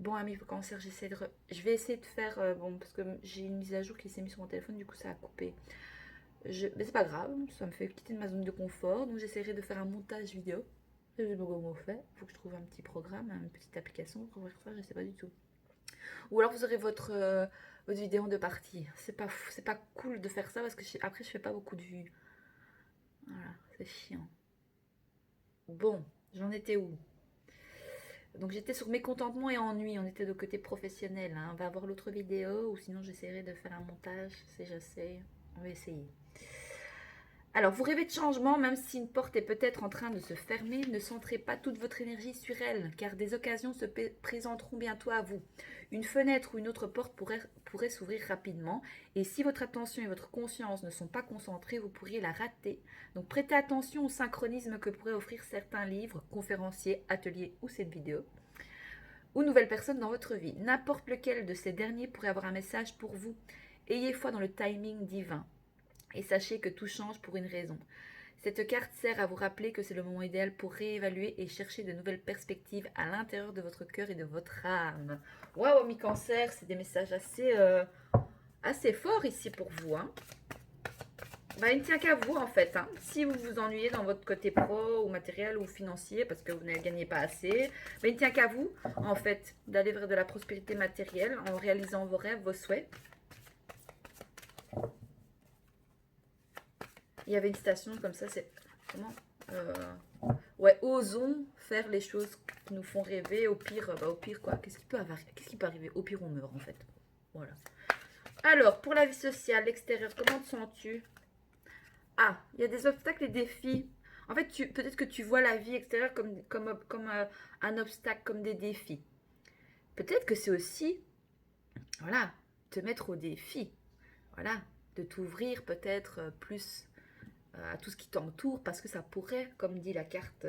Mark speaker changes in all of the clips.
Speaker 1: Bon, ami cancer, je vais essayer de faire. Bon, parce que j'ai une mise à jour qui s'est mise sur mon téléphone, du coup, ça a coupé. Mais c'est pas grave, ça me fait quitter de ma zone de confort. Donc, j'essaierai de faire un montage vidéo. Je sais pas comment on fait. Il faut que je trouve un petit programme, une petite application pour faire ça, je sais pas du tout. Ou alors, vous aurez votre vidéo de partie. C'est pas cool de faire ça parce que après, je fais pas beaucoup de vues. Voilà, c'est chiant. Bon, j'en étais où? Donc j'étais sur mécontentement et ennui, on était de côté professionnel, hein. On va voir l'autre vidéo ou sinon j'essaierai de faire un montage si je sais. On va essayer. Alors vous rêvez de changement, même si une porte est peut-être en train de se fermer, ne centrez pas toute votre énergie sur elle, car des occasions se présenteront bientôt à vous. Une fenêtre ou une autre porte pourrait s'ouvrir rapidement, et si votre attention et votre conscience ne sont pas concentrées, vous pourriez la rater. Donc prêtez attention au synchronisme que pourraient offrir certains livres, conférenciers, ateliers ou cette vidéo ou nouvelles personnes dans votre vie. N'importe lequel de ces derniers pourrait avoir un message pour vous. Ayez foi dans le timing divin et sachez que tout change pour une raison. Cette carte sert à vous rappeler que c'est le moment idéal pour réévaluer et chercher de nouvelles perspectives à l'intérieur de votre cœur et de votre âme. Waouh, mi-cancer, c'est des messages assez forts ici pour vous, hein. Bah, il ne tient qu'à vous en fait, hein. Si vous vous ennuyez dans votre côté pro ou matériel ou financier parce que vous ne gagnez pas assez, bah, il ne tient qu'à vous en fait d'aller vers de la prospérité matérielle en réalisant vos rêves, vos souhaits. Il y avait une citation comme ça, c'est comment euh, ouais, osons faire les choses qui nous font rêver. Au pire quoi, qu'est-ce qui peut arriver? Au pire on meurt en fait. Voilà. Alors pour la vie sociale, l'extérieur, comment te sens-tu? Ah, il y a des obstacles et défis. En fait, peut-être que tu vois la vie extérieure comme un obstacle, comme des défis. Peut-être que c'est aussi, voilà, te mettre au défi. Voilà, de t'ouvrir peut-être plus à tout ce qui t'entoure, parce que ça pourrait, comme dit la carte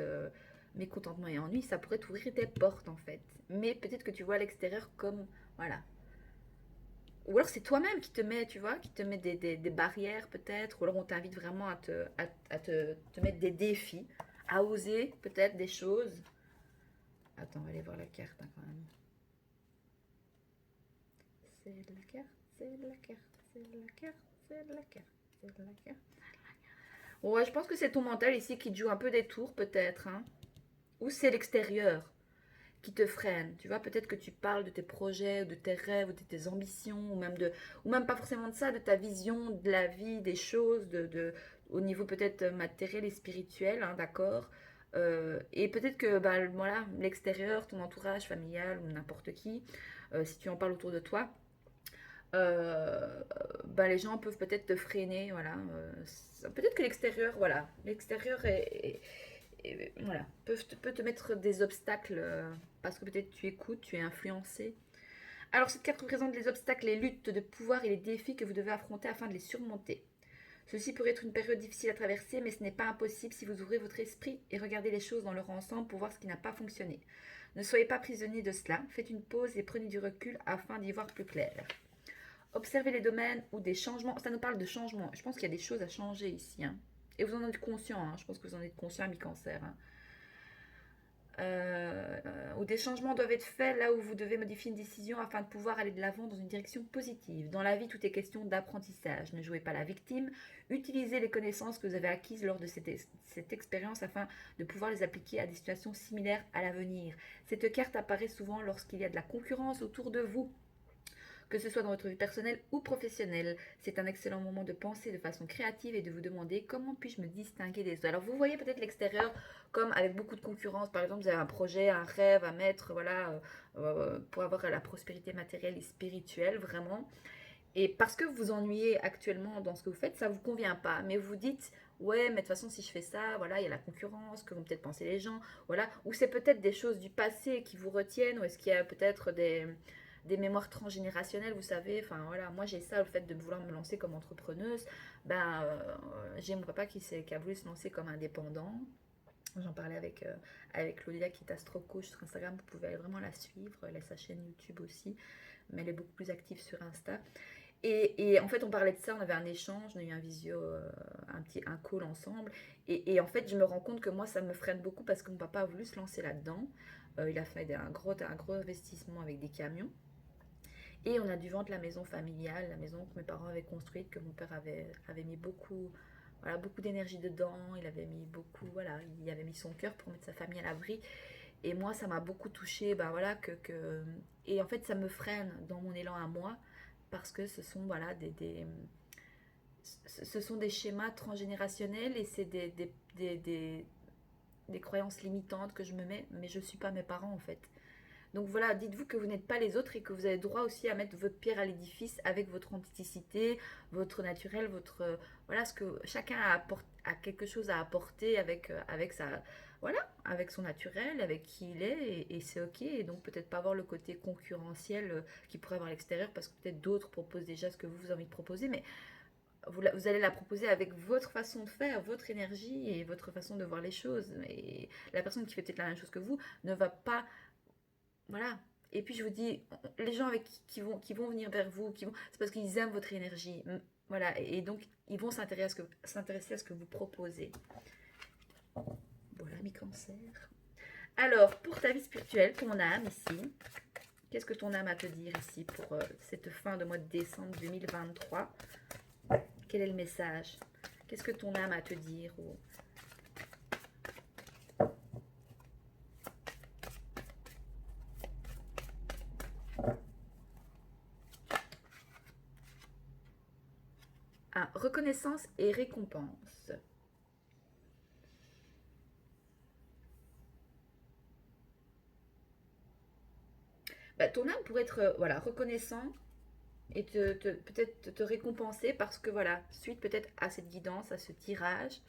Speaker 1: mécontentement et ennui, ça pourrait t'ouvrir des portes en fait. Mais peut-être que tu vois l'extérieur comme, voilà. Ou alors c'est toi-même qui te met, tu vois, qui te met des barrières peut-être, ou alors on t'invite vraiment à te mettre des défis, à oser peut-être des choses. Attends, on va aller voir la carte hein, quand même. C'est la carte, c'est la carte, c'est la carte, c'est la carte, c'est la carte. Ouais, je pense que c'est ton mental ici qui te joue un peu des tours peut-être, hein. Ou c'est l'extérieur qui te freine. Tu vois, peut-être que tu parles de tes projets, de tes rêves, de tes ambitions, ou même pas forcément de ça, de ta vision de la vie, des choses, au niveau peut-être matériel et spirituel, hein, d'accord. Et peut-être que bah, voilà, l'extérieur, ton entourage familial ou n'importe qui, si tu en parles autour de toi, bah, les gens peuvent peut-être te freiner, voilà. Peut-être que l'extérieur, voilà, l'extérieur voilà, peut te mettre des obstacles parce que peut-être tu écoutes, tu es influencé. Alors cette carte représente les obstacles, les luttes de pouvoir et les défis que vous devez affronter afin de les surmonter. Ceci pourrait être une période difficile à traverser, mais ce n'est pas impossible si vous ouvrez votre esprit et regardez les choses dans leur ensemble pour voir ce qui n'a pas fonctionné. Ne soyez pas prisonnier de cela, faites une pause et prenez du recul afin d'y voir plus clair. Observez les domaines où des changements, ça nous parle de changement, je pense qu'il y a des choses à changer ici, hein. Et vous en êtes conscient, hein. Je pense que vous en êtes conscient, mi-cancer, hein. Où des changements doivent être faits là où vous devez modifier une décision afin de pouvoir aller de l'avant dans une direction positive. Dans la vie, tout est question d'apprentissage. Ne jouez pas la victime. Utilisez les connaissances que vous avez acquises lors de cette expérience afin de pouvoir les appliquer à des situations similaires à l'avenir. Cette carte apparaît souvent lorsqu'il y a de la concurrence autour de vous, que ce soit dans votre vie personnelle ou professionnelle. C'est un excellent moment de penser de façon créative et de vous demander comment puis-je me distinguer des autres. Alors vous voyez peut-être l'extérieur comme avec beaucoup de concurrence. Par exemple, vous avez un projet, un rêve à mettre, voilà, pour avoir la prospérité matérielle et spirituelle, vraiment. Et parce que vous vous ennuyez actuellement dans ce que vous faites, ça ne vous convient pas. Mais vous vous dites, ouais, mais de toute façon, si je fais ça, voilà, il y a la concurrence, que vont peut-être penser les gens, voilà. Ou c'est peut-être des choses du passé qui vous retiennent, ou est-ce qu'il y a peut-être des mémoires transgénérationnelles, vous savez. Enfin, voilà, moi j'ai ça, le fait de vouloir me lancer comme entrepreneuse. Ben, j'ai mon papa qui a voulu se lancer comme indépendant. J'en parlais avec Claudia qui est astro-coach sur Instagram. Vous pouvez aller vraiment la suivre. Elle a sa chaîne YouTube aussi, mais elle est beaucoup plus active sur Insta. Et en fait, on parlait de ça, on avait un échange, on a eu un visio, un call ensemble. Et en fait, je me rends compte que moi, ça me freine beaucoup parce que mon papa a voulu se lancer là-dedans. Il a fait un gros investissement avec des camions. Et on a dû vendre la maison familiale, la maison que mes parents avaient construite, que mon père avait mis beaucoup, voilà, beaucoup d'énergie dedans. Il avait mis beaucoup, voilà, il avait mis son cœur pour mettre sa famille à l'abri. Et moi, ça m'a beaucoup touchée, bah voilà, et en fait, ça me freine dans mon élan à moi, parce que ce sont, voilà, ce sont des schémas transgénérationnels et c'est des croyances limitantes que je me mets, mais je ne suis pas mes parents en fait. Donc voilà, dites-vous que vous n'êtes pas les autres et que vous avez droit aussi à mettre votre pierre à l'édifice avec votre authenticité, votre naturel, votre... voilà, ce que chacun a quelque chose à apporter avec sa... Voilà, avec son naturel, avec qui il est, et c'est ok. Et donc peut-être pas avoir le côté concurrentiel qu'il pourrait avoir à l'extérieur, parce que peut-être d'autres proposent déjà ce que vous avez envie de proposer, mais vous allez la proposer avec votre façon de faire, votre énergie et votre façon de voir les choses. Et la personne qui fait peut-être la même chose que vous ne va pas... Voilà. Et puis je vous dis, les gens qui vont venir vers vous, c'est parce qu'ils aiment votre énergie. Voilà. Et donc, ils vont s'intéresser à ce que vous proposez. Voilà, mi-cancer. Alors, pour ta vie spirituelle, ton âme ici, qu'est-ce que ton âme a à te dire ici pour cette fin de mois de décembre 2023? Quel est le message? Qu'est-ce que ton âme a à te dire? Ah, reconnaissance et récompense. Bah, ton âme pourrait être voilà, reconnaissant et peut-être te récompenser parce que voilà, suite peut-être à cette guidance, à ce tirage,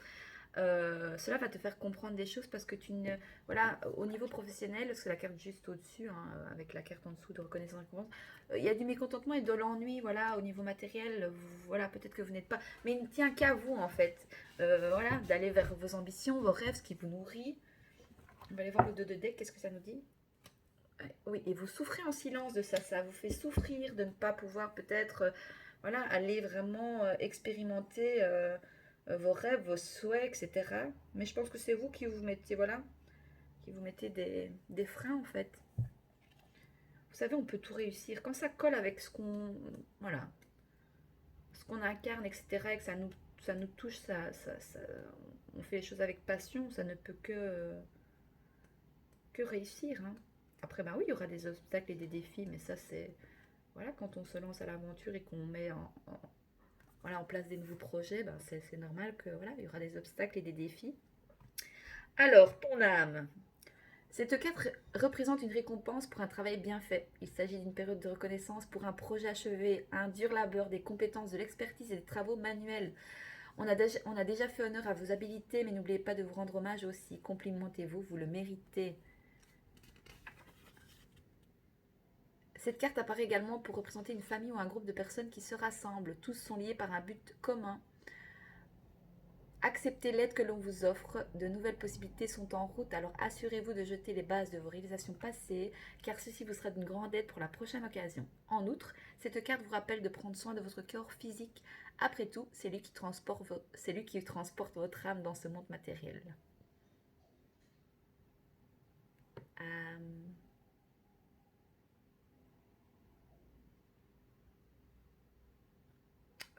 Speaker 1: cela va te faire comprendre des choses parce que tu ne... Voilà, au niveau professionnel, c'est la carte juste au-dessus, hein, avec la carte en dessous de reconnaissance et récompense, il y a du mécontentement et de l'ennui, voilà, au niveau matériel, voilà, peut-être que vous n'êtes pas... Mais il ne tient qu'à vous, en fait, voilà, d'aller vers vos ambitions, vos rêves, ce qui vous nourrit. On va aller voir le 2 de deck, qu'est-ce que ça nous dit? Oui, et vous souffrez en silence de ça, ça vous fait souffrir de ne pas pouvoir peut-être voilà, aller vraiment expérimenter vos rêves, vos souhaits, etc. Mais je pense que c'est vous qui vous mettez, voilà, qui vous mettez des freins en fait. Vous savez, on peut tout réussir. Quand ça colle avec voilà, ce qu'on incarne, etc., et que ça nous touche, on fait les choses avec passion, ça ne peut que réussir, hein. Après, bah oui, il y aura des obstacles et des défis, mais ça, c'est... Voilà, quand on se lance à l'aventure et qu'on met voilà, en place des nouveaux projets, ben c'est normal que voilà, il y aura des obstacles et des défis. Alors, ton âme. Cette carte représente une récompense pour un travail bien fait. Il s'agit d'une période de reconnaissance pour un projet achevé, un dur labeur, des compétences, de l'expertise et des travaux manuels. On a déjà fait honneur à vos habilités, mais n'oubliez pas de vous rendre hommage aussi. Complimentez-vous, vous le méritez. Cette carte apparaît également pour représenter une famille ou un groupe de personnes qui se rassemblent. Tous sont liés par un but commun. Acceptez l'aide que l'on vous offre. De nouvelles possibilités sont en route, alors assurez-vous de jeter les bases de vos réalisations passées, car ceci vous sera d'une grande aide pour la prochaine occasion. En outre, cette carte vous rappelle de prendre soin de votre corps physique. Après tout, c'est lui qui transporte votre âme dans ce monde matériel.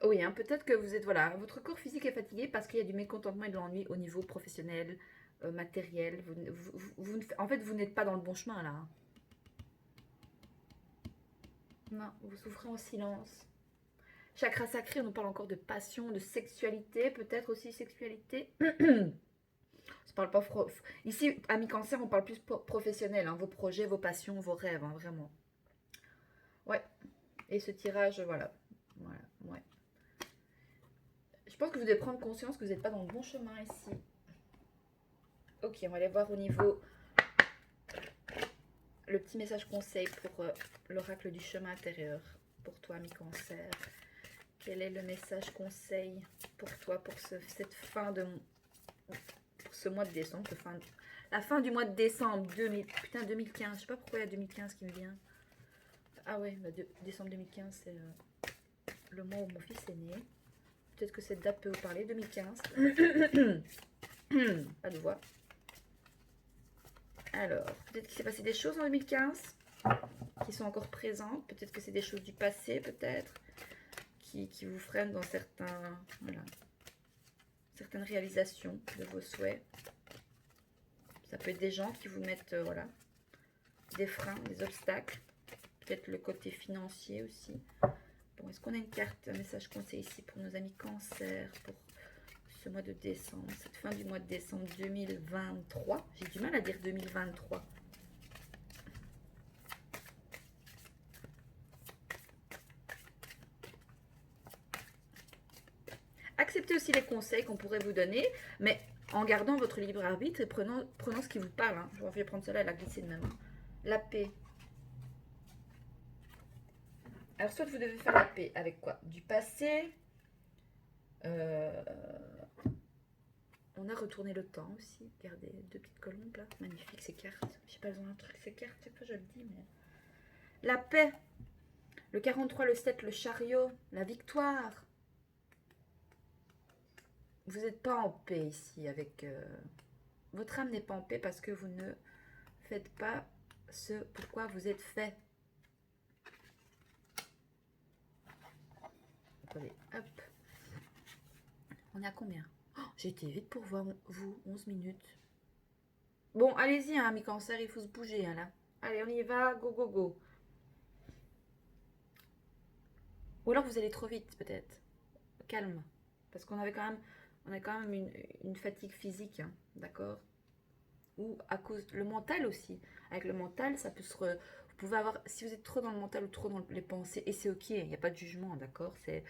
Speaker 1: Oui, hein, peut-être que vous êtes, voilà, votre corps physique est fatigué parce qu'il y a du mécontentement et de l'ennui au niveau professionnel, matériel. En fait, vous n'êtes pas dans le bon chemin là, hein. Non, vous souffrez en silence. Chakra sacré, on nous parle encore de passion, de sexualité, peut-être aussi sexualité. On parle pas ici, à mi-cancer, on parle plus professionnel, hein, vos projets, vos passions, vos rêves, hein, vraiment. Ouais. Et ce tirage, voilà. Voilà, ouais. Je pense que vous devez prendre conscience que vous n'êtes pas dans le bon chemin ici. Ok, on va aller voir au niveau le petit message conseil pour l'oracle du chemin intérieur. Pour toi, mi-cancer. Quel est le message conseil pour toi pour cette fin de... Pour ce mois de décembre, la fin du mois de décembre 2015. Je sais pas pourquoi il y a 2015 qui me vient. Ah ouais, bah décembre 2015, c'est le mois où mon fils est né. Peut-être que cette date peut vous parler. 2015. Pas de voix. Alors, peut-être qu'il s'est passé des choses en 2015 qui sont encore présentes. Peut-être que c'est des choses du passé, peut-être, qui vous freinent dans voilà, certaines réalisations de vos souhaits. Ça peut être des gens qui vous mettent, voilà, des freins, des obstacles. Peut-être le côté financier aussi. Bon, est-ce qu'on a une carte, un message conseil ici pour nos amis cancer, pour ce mois de décembre, cette fin du mois de décembre 2023. J'ai du mal à dire 2023. Acceptez aussi les conseils qu'on pourrait vous donner, mais en gardant votre libre arbitre et prenant ce qui vous parle. Hein. Je vais prendre cela, elle a glissé de ma main. La paix. Alors, soit vous devez faire la paix avec quoi? Du passé. On a retourné le temps aussi. Regardez, deux petites colombes là. Magnifique ces cartes. Je sais pas, elles ont un truc, ces cartes. Chaque fois je le dis, mais... La paix. Le 43, le 7, le chariot. La victoire. Vous n'êtes pas en paix ici avec... Votre âme n'est pas en paix parce que vous ne faites pas ce pourquoi vous êtes fait. Attendez, hop. On est à combien? Oh, j'ai été vite pour voir vous, 11 minutes. Bon, allez-y, hein, mes cancers, il faut se bouger, hein, là. Allez, on y va, go, go, go. Ou alors vous allez trop vite, peut-être. Calme. Parce qu'on avait on a quand même une fatigue physique, hein, d'accord? Ou à cause le mental aussi. Avec le mental, ça peut vous pouvez avoir, si vous êtes trop dans le mental ou trop dans les pensées, et c'est ok, il n'y a pas de jugement, d'accord? C'est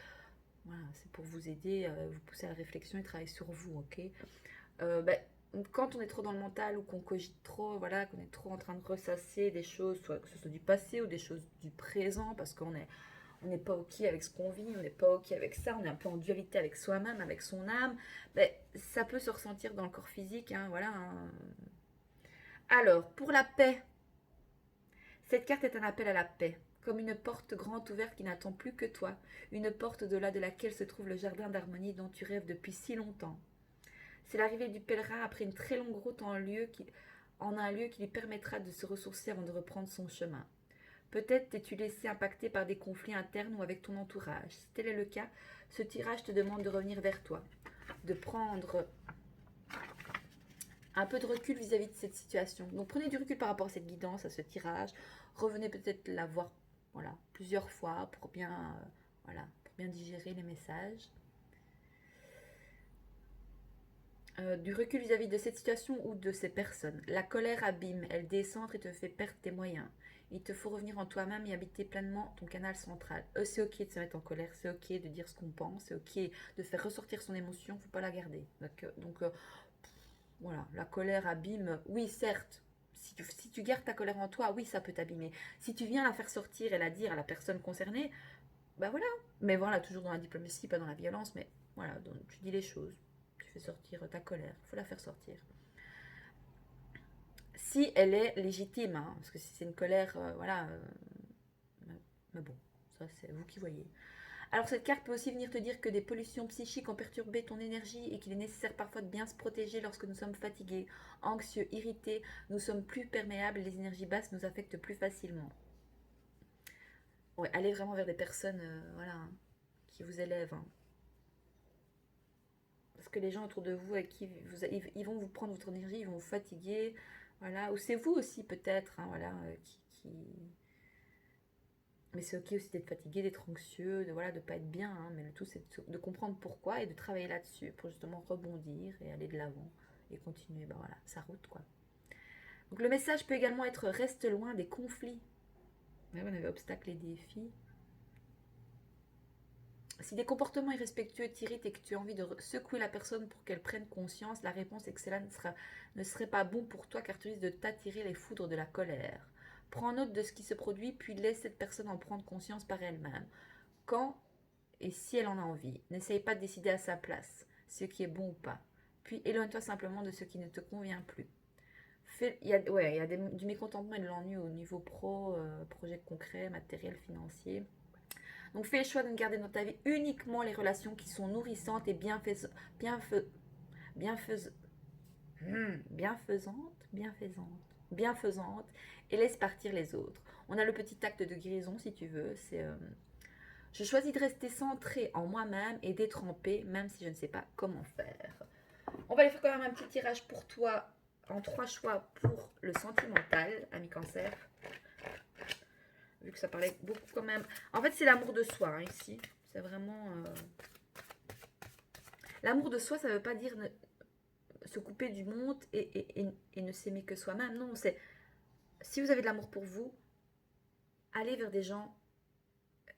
Speaker 1: voilà, c'est pour vous aider, vous pousser à la réflexion et travailler sur vous, ok? Ben, quand on est trop dans le mental ou qu'on cogite trop, voilà, qu'on est trop en train de ressasser des choses, soit que ce soit du passé ou des choses du présent, parce on n'est pas ok avec ce qu'on vit, on n'est pas ok avec ça, on est un peu en dualité avec soi-même, avec son âme, ben, ça peut se ressentir dans le corps physique, hein, voilà. Hein. Alors, pour la paix, cette carte est un appel à la paix, comme une porte grande ouverte qui n'attend plus que toi, une porte au-delà de laquelle se trouve le jardin d'harmonie dont tu rêves depuis si longtemps. C'est l'arrivée du pèlerin après une très longue route en un lieu qui lui permettra de se ressourcer avant de reprendre son chemin. Peut-être t'es-tu laissé impacter par des conflits internes ou avec ton entourage. Si tel est le cas, ce tirage te demande de revenir vers toi, de prendre un peu de recul vis-à-vis de cette situation. Donc prenez du recul par rapport à cette guidance, à ce tirage. Revenez peut-être la voir voilà, plusieurs fois pour voilà, pour bien digérer les messages. Du recul vis-à-vis de cette situation ou de ces personnes. La colère abîme, elle descend et te fait perdre tes moyens. Il te faut revenir en toi-même et habiter pleinement ton canal central. C'est ok de se mettre en colère, c'est ok de dire ce qu'on pense, c'est ok de faire ressortir son émotion, faut pas la garder. Voilà, la colère abîme, oui certes, si tu gardes ta colère en toi, oui ça peut t'abîmer. Si tu viens la faire sortir et la dire à la personne concernée, bah voilà. Mais voilà, toujours dans la diplomatie, pas dans la violence, mais voilà, donc tu dis les choses. Tu fais sortir ta colère, il faut la faire sortir. Si elle est légitime, hein, parce que si c'est une colère, voilà. Mais bon, ça c'est vous qui voyez. Alors cette carte peut aussi venir te dire que des pollutions psychiques ont perturbé ton énergie et qu'il est nécessaire parfois de bien se protéger lorsque nous sommes fatigués, anxieux, irrités. Nous sommes plus perméables, les énergies basses nous affectent plus facilement. Ouais, allez vraiment vers des personnes, voilà, hein, qui vous élèvent. Hein. Parce que les gens autour de vous, avec qui ils vont vous prendre votre énergie, ils vont vous fatiguer, voilà. Ou c'est vous aussi peut-être, hein, voilà, Mais c'est ok aussi d'être fatigué, d'être anxieux, de voilà, de pas être bien. Hein, mais le tout c'est de comprendre pourquoi et de travailler là-dessus pour justement rebondir et aller de l'avant et continuer, ben voilà, sa route quoi. Donc le message peut également être reste loin des conflits. Ouais, on avait obstacles et défis. Si des comportements irrespectueux t'irritent et que tu as envie de secouer la personne pour qu'elle prenne conscience, la réponse est que cela ne serait pas bon pour toi car tu risques de t'attirer les foudres de la colère. Prends note de ce qui se produit puis laisse cette personne en prendre conscience par elle-même. Quand et si elle en a envie, n'essaye pas de décider à sa place ce qui est bon ou pas. Puis éloigne-toi simplement de ce qui ne te convient plus. Il y a, ouais, il y a du mécontentement et de l'ennui au niveau pro, projet concret, matériel, financier. Donc fais le choix de ne garder dans ta vie uniquement les relations qui sont nourrissantes et bienfaisantes. bienfaisante et laisse partir les autres. On a le petit acte de guérison si tu veux, c'est je choisis de rester centrée en moi-même et d'être en paix même si je ne sais pas comment faire. On va aller faire quand même un petit tirage pour toi en 3 choix pour le sentimental, ami cancer. Vu que ça parlait beaucoup quand même. En fait, c'est l'amour de soi hein, ici. C'est vraiment... L'amour de soi, ça ne veut pas dire se couper du monde et ne s'aimer que soi-même. Non, c'est... Si vous avez de l'amour pour vous, allez vers des gens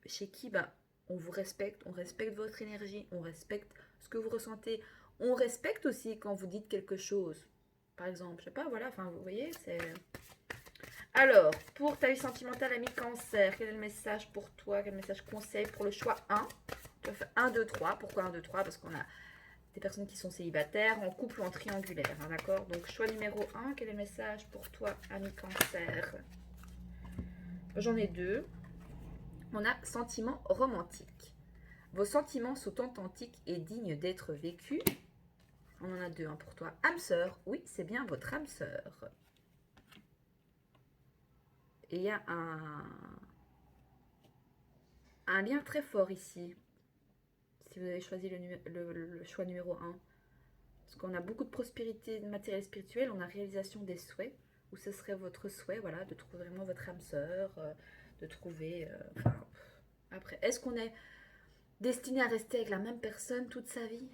Speaker 1: chez qui ben, on vous respecte, on respecte votre énergie, on respecte ce que vous ressentez. On respecte aussi quand vous dites quelque chose. Par exemple, je sais pas, voilà, enfin, vous voyez, c'est... Alors, pour ta vie sentimentale, ami cancer, quel est le message pour toi? Quel message conseil pour le choix 1? Tu vas faire 1, 2, 3. Pourquoi 1, 2, 3? Parce qu'on a des personnes qui sont célibataires, en couple ou en triangulaire, hein, d'accord? Donc, choix numéro 1, quel est le message pour toi, ami cancer? J'en ai 2. On a sentiment romantique. Vos sentiments sont authentiques et dignes d'être vécus. On en a 2 hein, pour toi. Âme sœur, oui, c'est bien votre âme sœur. Et il y a un lien très fort ici, si vous avez choisi le choix numéro 1. Parce qu'on a beaucoup de prospérité matérielle et spirituelle, on a réalisation des souhaits, ou ce serait votre souhait, voilà, de trouver vraiment votre âme sœur, de trouver... enfin, après, est-ce qu'on est destiné à rester avec la même personne toute sa vie?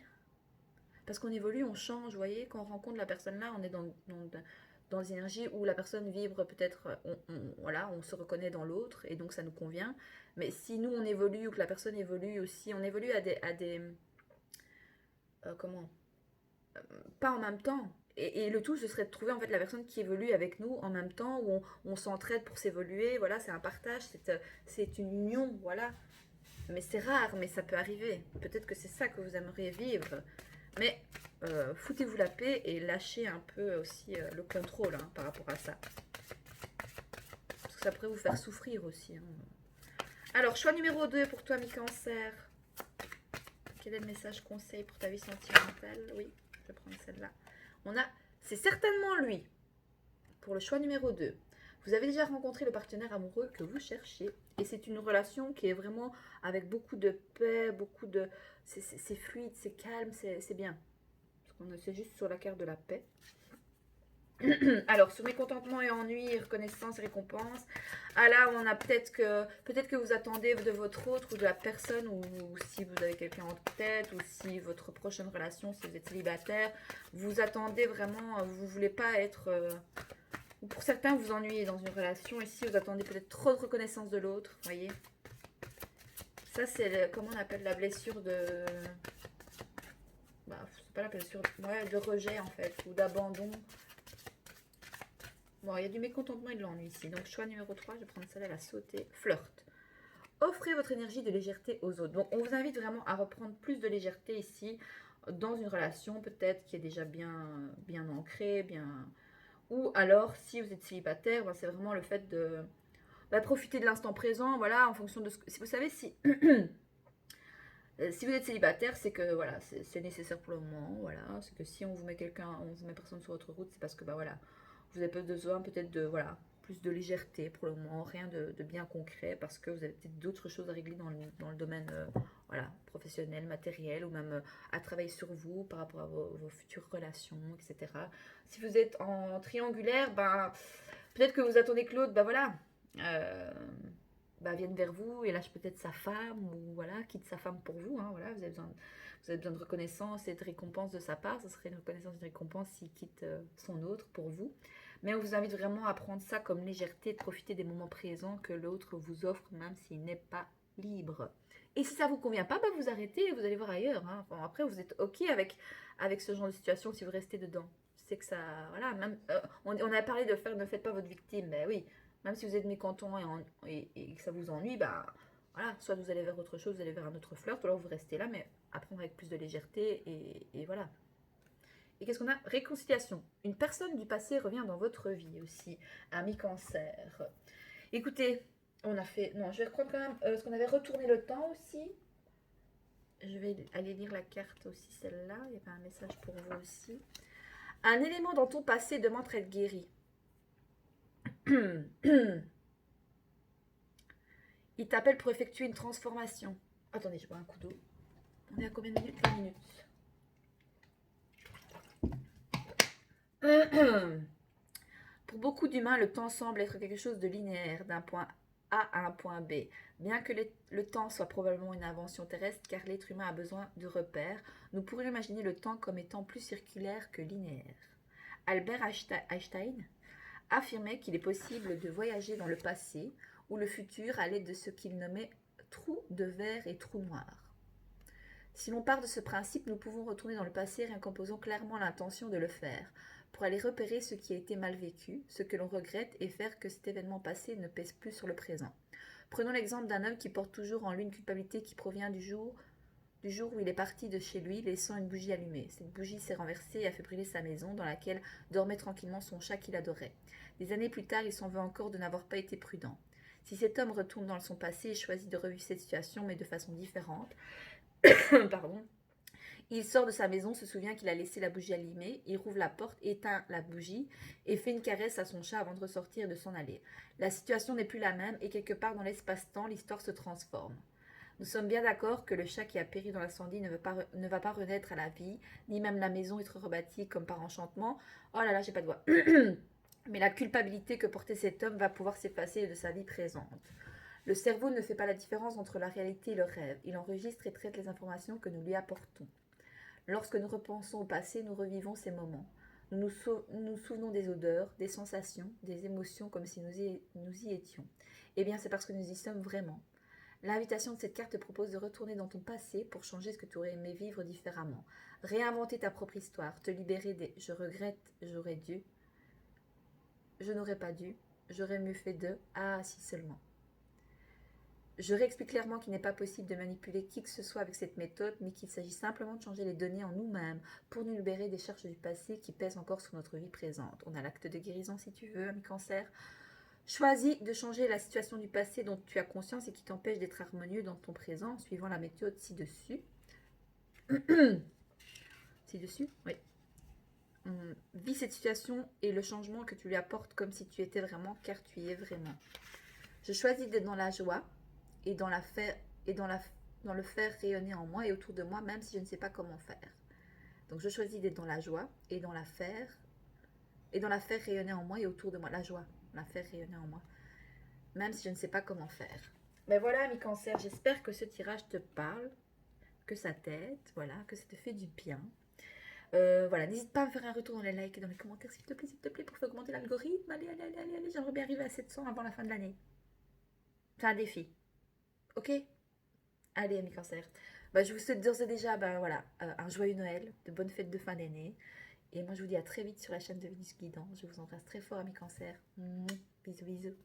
Speaker 1: Parce qu'on évolue, on change, vous voyez, quand on rencontre la personne là, on est dans une énergie où la personne vibre peut-être, voilà, on se reconnaît dans l'autre et donc ça nous convient. Mais si nous on évolue ou que la personne évolue aussi, on évolue à des comment pas en même temps. Et le tout, ce serait de trouver en fait la personne qui évolue avec nous en même temps, où on s'entraide pour s'évoluer. Voilà, c'est un partage, c'est une union, voilà. Mais c'est rare, mais ça peut arriver. Peut-être que c'est ça que vous aimeriez vivre. Mais foutez-vous la paix et lâchez un peu aussi le contrôle hein, par rapport à ça. Parce que ça pourrait vous faire souffrir aussi. Hein. Alors, choix numéro 2 pour toi, mi-cancer. Quel est le message conseil pour ta vie sentimentale? Oui, je vais prendre celle-là. On a, c'est certainement lui. Pour le choix numéro 2. Vous avez déjà rencontré le partenaire amoureux que vous cherchez. Et c'est une relation qui est vraiment avec beaucoup de paix, beaucoup de... C'est fluide, c'est calme, c'est bien. C'est juste sur la carte de la paix. Alors, sur mécontentement et ennui, reconnaissance et récompense. Ah là, on a peut-être que vous attendez de votre autre ou de la personne, ou si vous avez quelqu'un en tête, ou si votre prochaine relation, si vous êtes célibataire, vous attendez vraiment, vous ne voulez pas être... ou pour certains, vous ennuyez dans une relation, et si vous attendez peut-être trop de reconnaissance de l'autre, voyez. Ça, c'est, comment on appelle la blessure de... Bah, c'est pas la blessure, ouais, de rejet en fait, ou d'abandon. Bon, il y a du mécontentement et de l'ennui ici. Donc, choix numéro 3, je vais prendre celle-là, la sauter. Flirt. Offrez votre énergie de légèreté aux autres. Donc, on vous invite vraiment à reprendre plus de légèreté ici, dans une relation peut-être qui est déjà bien ancrée, bien... Ou alors, si vous êtes célibataire, ben, c'est vraiment le fait de profiter de l'instant présent, voilà, en fonction de ce que... Si vous savez, si... si vous êtes célibataire, c'est que voilà, c'est nécessaire pour le moment, voilà. C'est que si on vous met personne sur votre route, c'est parce que bah voilà, vous avez besoin peut-être de voilà plus de légèreté pour le moment, rien de bien concret, parce que vous avez peut-être d'autres choses à régler dans le domaine voilà professionnel, matériel, ou même à travailler sur vous par rapport à vos futures relations, etc. Si vous êtes en triangulaire, ben peut-être que vous attendez que l'autre, ben voilà. Vienne vers vous et lâche peut-être sa femme, ou voilà, quitte sa femme pour vous, hein, voilà, vous avez besoin de reconnaissance et de récompense de sa part, ce serait une reconnaissance et une récompense s'il quitte son autre pour vous. Mais on vous invite vraiment à prendre ça comme légèreté, de profiter des moments présents que l'autre vous offre, même s'il n'est pas libre. Et si ça ne vous convient pas, vous arrêtez et vous allez voir ailleurs. Hein. Enfin, après, vous êtes OK avec ce genre de situation si vous restez dedans. C'est que ça, voilà, même, on a parlé de faire ne faites pas votre victime, ben oui. Même si vous êtes mécontent et que ça vous ennuie, bah voilà, soit vous allez vers autre chose, vous allez vers un autre flirt, ou alors vous restez là, mais apprendre avec plus de légèreté, et voilà. Et qu'est-ce qu'on a? Réconciliation. Une personne du passé revient dans votre vie aussi, ami cancer. Écoutez, on a fait... Non, je vais reprendre quand même, parce qu'on avait retourné le temps aussi. Je vais aller lire la carte aussi, celle-là. Il y avait un message pour vous aussi. Un élément dans ton passé demande à être guéri. Il t'appelle pour effectuer une transformation. Attendez, je bois un coup d'eau. On est à combien de minutes? 20 minutes. Pour beaucoup d'humains, le temps semble être quelque chose de linéaire, d'un point A à un point B. Bien que le temps soit probablement une invention terrestre, car l'être humain a besoin de repères, nous pourrions imaginer le temps comme étant plus circulaire que linéaire. Albert Einstein affirmait qu'il est possible de voyager dans le passé ou le futur à l'aide de ce qu'il nommait trous de verre et trous noirs. Si l'on part de ce principe, nous pouvons retourner dans le passé rien qu'en posant clairement l'intention de le faire, pour aller repérer ce qui a été mal vécu, ce que l'on regrette et faire que cet événement passé ne pèse plus sur le présent. Prenons l'exemple d'un homme qui porte toujours en lui une culpabilité qui provient du jour où il est parti de chez lui, laissant une bougie allumée. Cette bougie s'est renversée et a fait brûler sa maison, dans laquelle dormait tranquillement son chat qu'il adorait. Des années plus tard, il s'en veut encore de n'avoir pas été prudent. Si cet homme retourne dans son passé et choisit de revivre cette situation, mais de façon différente, pardon, il sort de sa maison, se souvient qu'il a laissé la bougie allumée, il rouvre la porte, éteint la bougie et fait une caresse à son chat avant de ressortir et de s'en aller. La situation n'est plus la même et quelque part dans l'espace-temps, l'histoire se transforme. Nous sommes bien d'accord que le chat qui a péri dans l'incendie ne va pas renaître à la vie, ni même la maison être rebâtie comme par enchantement. Oh là là, j'ai pas de voix. Mais la culpabilité que portait cet homme va pouvoir s'effacer de sa vie présente. Le cerveau ne fait pas la différence entre la réalité et le rêve. Il enregistre et traite les informations que nous lui apportons. Lorsque nous repensons au passé, nous revivons ces moments. Nous nous souvenons des odeurs, des sensations, des émotions comme si nous y étions. Eh bien, c'est parce que nous y sommes vraiment. L'invitation de cette carte te propose de retourner dans ton passé pour changer ce que tu aurais aimé vivre différemment. Réinventer ta propre histoire, te libérer des « je regrette, j'aurais dû »,« je n'aurais pas dû »,« j'aurais mieux fait de »,« ah, si seulement ». Je réexplique clairement qu'il n'est pas possible de manipuler qui que ce soit avec cette méthode, mais qu'il s'agit simplement de changer les données en nous-mêmes pour nous libérer des charges du passé qui pèsent encore sur notre vie présente. On a l'acte de guérison si tu veux, ami cancer. Choisis de changer la situation du passé dont tu as conscience et qui t'empêche d'être harmonieux dans ton présent en suivant la méthode ci-dessus. Ci-dessus, oui. Vis cette situation et le changement que tu lui apportes comme si tu étais vraiment, car tu y es vraiment. Je choisis d'être dans la joie et dans le faire rayonner en moi et autour de moi, même si je ne sais pas comment faire. Donc je choisis d'être dans la joie et dans la faire rayonner en moi et autour de moi. La joie, la faire rayonner en moi, même si je ne sais pas comment faire. Ben voilà, ami cancer, j'espère que ce tirage te parle, que ça t'aide, voilà, que ça te fait du bien. Voilà, n'hésite pas à me faire un retour dans les likes et dans les commentaires, s'il te plaît, pour faire augmenter l'algorithme. Allez, j'aimerais bien arriver à 700 avant la fin de l'année. C'est un défi. Ok? Allez, ami cancer. Bah, je vous souhaite d'ores et déjà voilà, un joyeux Noël, de bonnes fêtes de fin d'année. Et moi, je vous dis à très vite sur la chaîne de Vénus Guidance. Je vous embrasse très fort, ami cancer. Bisous, bisous.